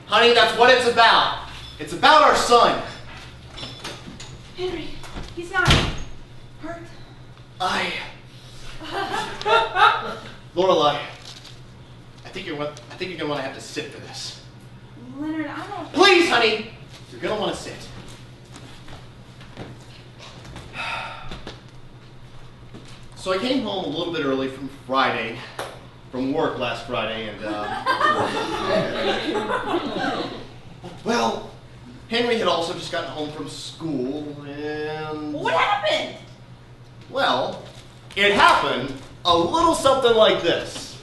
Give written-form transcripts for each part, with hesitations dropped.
Honey, that's what it's about. It's about our son. Henry, he's not hurt. Lorelai, I think you're gonna want to have to sit for this. Leonard, I don't... Please, honey! You're gonna want to sit. So I came home a little bit early from work last Friday, and well, Henry had also just gotten home from school, and... What happened? Well, it happened a little something like this.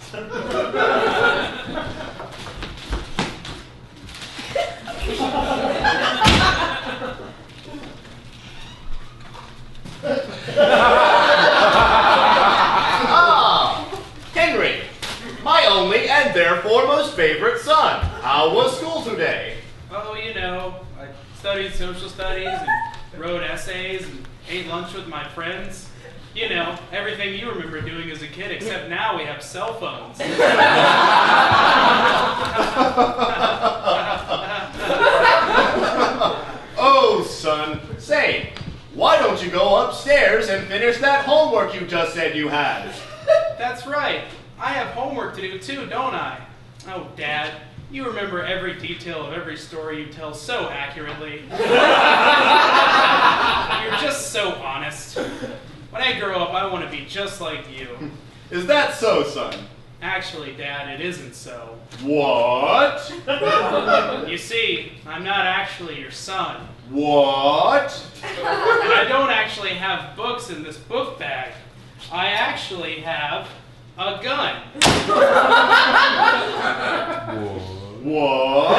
Henry, my only and therefore most favorite son. How was school today? Oh, you know, I studied social studies and wrote essays and ate lunch with my friends. You know, everything you remember doing as a kid, except now we have cell phones. Oh, son, say, why don't you go upstairs and finish that homework you just said you had? That's right. I have homework to do too, don't I? Oh, Dad, you remember every detail of every story you tell so accurately. You're just so honest. When I grow up, I want to be just like you. Is that so, son? Actually, Dad, it isn't so. What? You see, I'm not actually your son. What? And I don't actually have books in this book bag. I actually have a gun. What?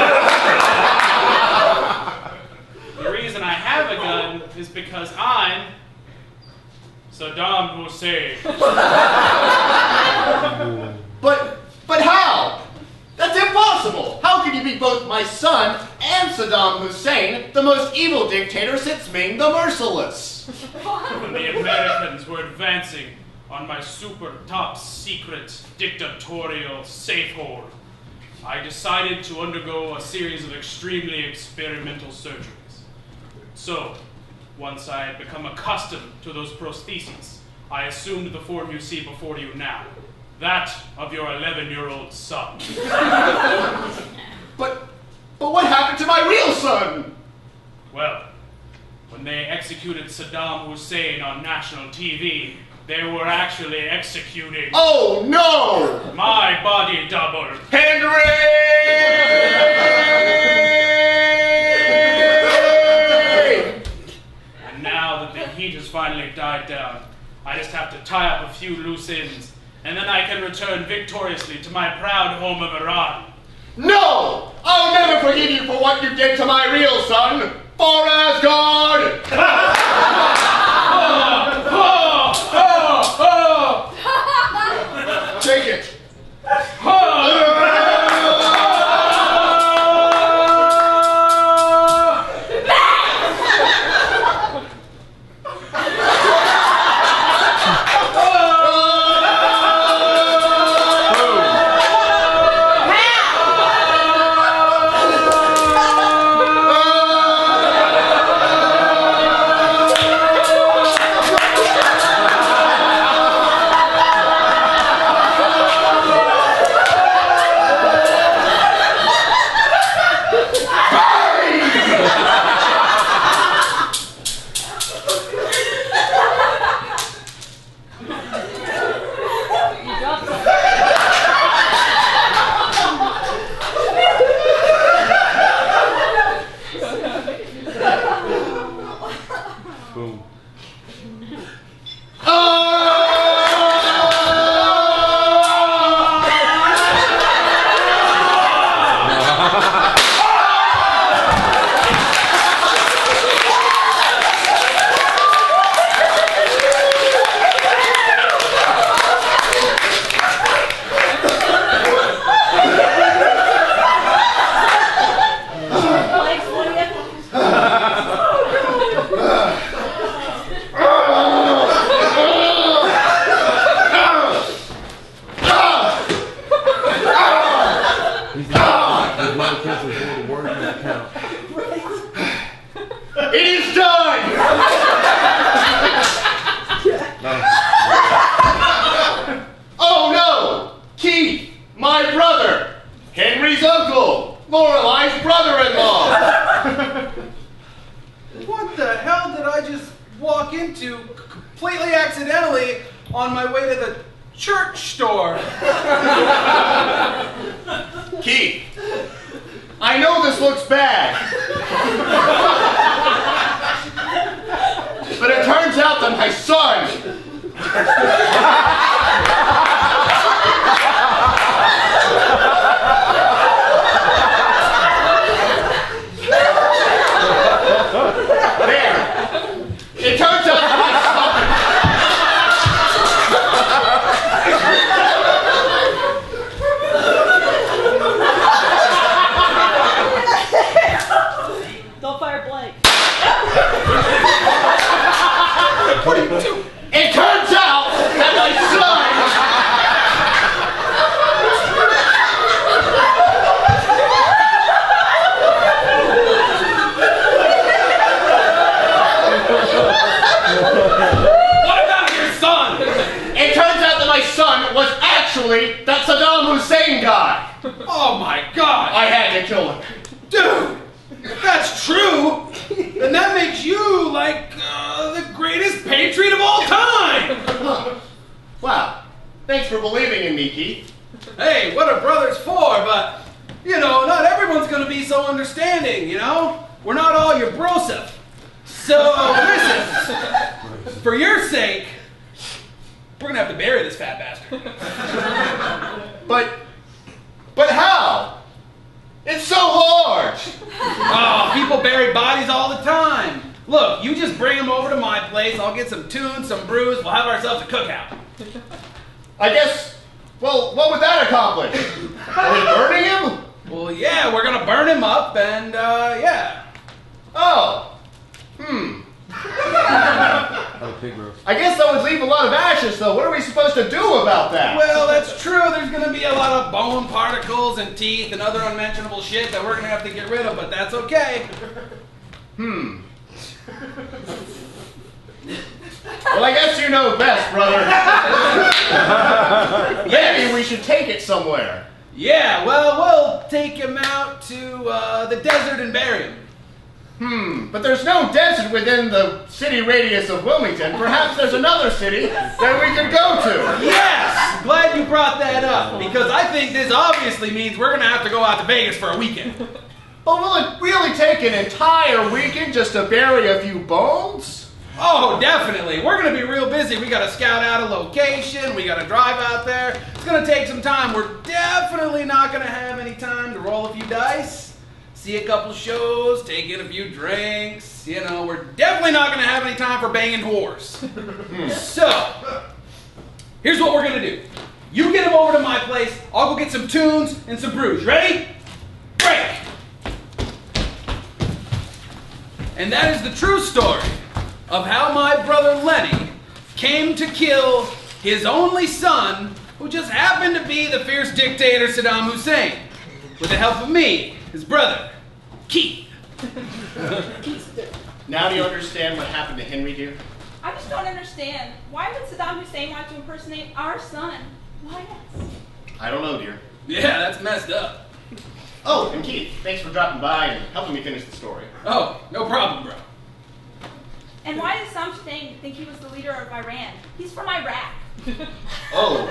The reason I have a gun is because I'm Saddam Hussein. But how? That's impossible! How can you be both my son and Saddam Hussein, the most evil dictator since Ming the Merciless? When the Americans were advancing on my super top secret dictatorial safe hold, I decided to undergo a series of extremely experimental surgeries. So, once I had become accustomed to those prostheses, I assumed the form you see before you now. That of your 11-year-old son. But what happened to my real son? Well, when they executed Saddam Hussein on national TV, they were actually executing... Oh, no! My body double. Henry! And now that the heat has finally died down, I just have to tie up a few loose ends, and then I can return victoriously to my proud home of Iran. No! I'll never forgive you for what you did to my real son, for Asgard! Take it. Lorelei's brother-in-law. What the hell did I just walk into completely accidentally on my way to the church store? Keith, I know this looks bad, but it turns out that my son it turns out that my Don't fire Blake. What are you doing? It turns out that my son What about your son? It turns out that my son was actually that Saddam Hussein guy. Oh my God! I had to kill him. Dude, if that's true, then that makes you like the greatest patriot of all time. Wow. Thanks for believing in me, Keith. Hey, what are brothers for? But, you know, not everyone's going to be so understanding, you know? We're not all your broseph. So, listen, for your sake, we're going to have to bury this fat bastard. But how? It's so large. Oh, people bury bodies all the time. Look, you just bring them over to my place. I'll get some tunes, some brews. We'll have ourselves a cookout. I guess, well, what would that accomplish? Are we burning him? Well, yeah, we're going to burn him up and, yeah. Oh. I guess that would leave a lot of ashes, though. What are we supposed to do about that? Well, that's true. There's going to be a lot of bone particles and teeth and other unmentionable shit that we're going to have to get rid of, but that's okay. Well, I guess you know best, brother. Maybe we should take it somewhere. Yeah, well, we'll take him out to the desert and bury him. But there's no desert within the city radius of Wilmington. Perhaps there's another city that we could go to. Yes! Glad you brought that up, because I think this obviously means we're going to have to go out to Vegas for a weekend. But will it really take an entire weekend just to bury a few bones? Oh, definitely. We're going to be real busy. We got to scout out a location. We got to drive out there. It's going to take some time. We're definitely not going to have any time to roll a few dice, see a couple shows, take in a few drinks. You know, we're definitely not going to have any time for banging whores. So, here's what we're going to do. You get him over to my place. I'll go get some tunes and some brews. Ready? Break! And that is the true story of how my brother Lenny came to kill his only son, who just happened to be the fierce dictator Saddam Hussein, with the help of me, his brother, Keith. Now do you understand what happened to Henry, dear? I just don't understand. Why would Saddam Hussein want to impersonate our son? Why us? I don't know, dear. Yeah, that's messed up. Oh, and Keith, thanks for dropping by and helping me finish the story. Oh, no problem, bro. And why does Saddam Hussein think he was the leader of Iran? He's from Iraq. Oh.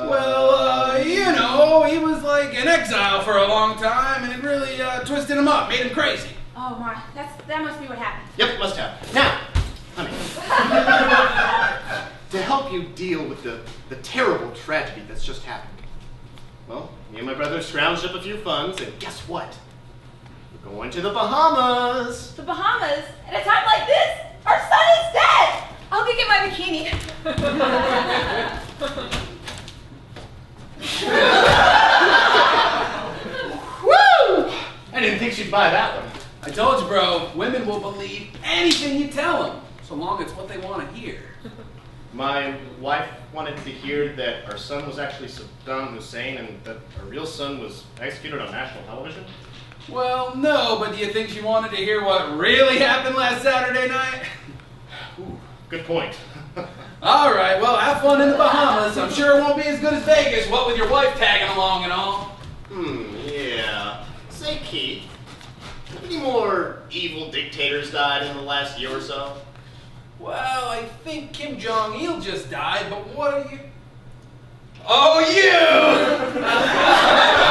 Well, you know, he was like in exile for a long time, and it really twisted him up, made him crazy. Oh my, that must be what happened. Yep, must have. Now, honey, to help you deal with the terrible tragedy that's just happened, well, me and my brother scrounged up a few funds, and guess what? We're going to the Bahamas. The Bahamas? At a time like this? Our son is dead! I'll go get my bikini. Woo! I didn't think she'd buy that one. I told you, bro, women will believe anything you tell them, so long as it's what they want to hear. My wife wanted to hear that our son was actually Saddam Hussein and that our real son was executed on national television. Well, no, but do you think she wanted to hear what really happened last Saturday night? Ooh, good point. All right, well, have fun in the Bahamas. I'm sure it won't be as good as Vegas, what with your wife tagging along and all. Yeah. Keith, have any more evil dictators died in the last year or so? Well, I think Kim Jong-il just died, but what are you... Oh, you!